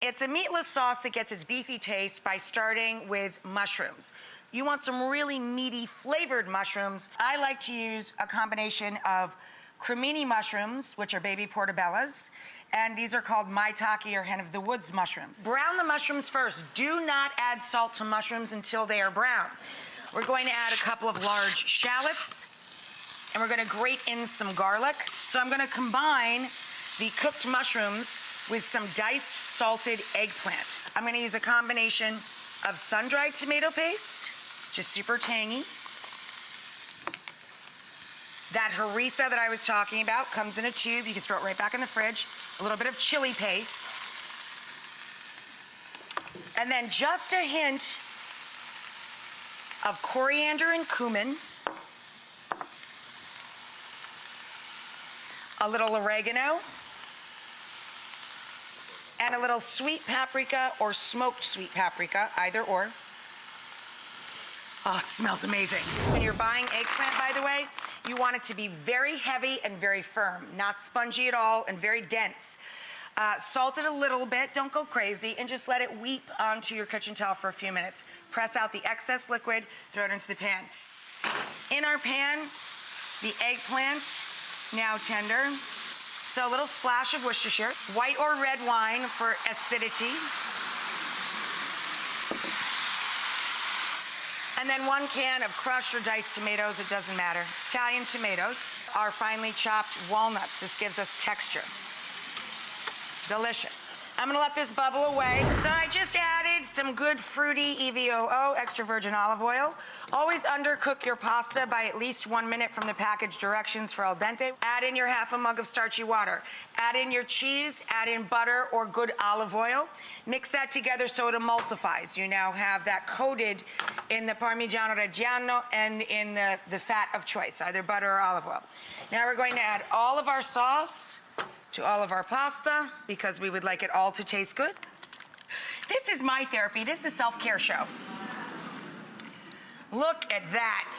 It's a meatless sauce that gets its beefy taste by starting with mushrooms. You want some really meaty flavored mushrooms. I like to use a combination of cremini mushrooms, which are baby portobellas, and these are called maitake or hen-of-the-woods mushrooms. Brown the mushrooms first. Do not add salt to mushrooms until they are brown. We're going to add a couple of large shallots, and we're going to grate in some garlic. So I'm going to combine the cooked mushrooms with some diced salted eggplant. I'm going to use a combination of sun-dried tomato paste, just super tangy. That harissa that I was talking about comes in a tube. You can throw it right back in the fridge. A little bit of chili paste. And then just a hint of coriander and cumin. A little oregano. And a little sweet paprika or smoked sweet paprika, either or. Oh, it smells amazing. When you're buying eggplant, by the way, you want it to be very heavy and very firm, not spongy at all and very dense. Salt it a little bit, don't go crazy, and just let it weep onto your kitchen towel for a few minutes. Press out the excess liquid, throw it into the pan. In our pan, the eggplant, now tender. So a little splash of Worcestershire, white or red wine for acidity. And then 1 can of crushed or diced tomatoes, it doesn't matter. Italian tomatoes are finely chopped walnuts. This gives us texture. Delicious. I'm gonna let this bubble away. So I just added some good fruity EVOO, extra virgin olive oil. Always undercook your pasta by at least 1 minute from the package directions for al dente. Add in your half a mug of starchy water. Add in your cheese, add in butter or good olive oil. Mix that together so it emulsifies. You now have that coated in the Parmigiano Reggiano and in the fat of choice, either butter or olive oil. Now we're going to add all of our sauce to all of our pasta because we would like it all to taste good. This is my therapy. This is the self-care show. Look at that.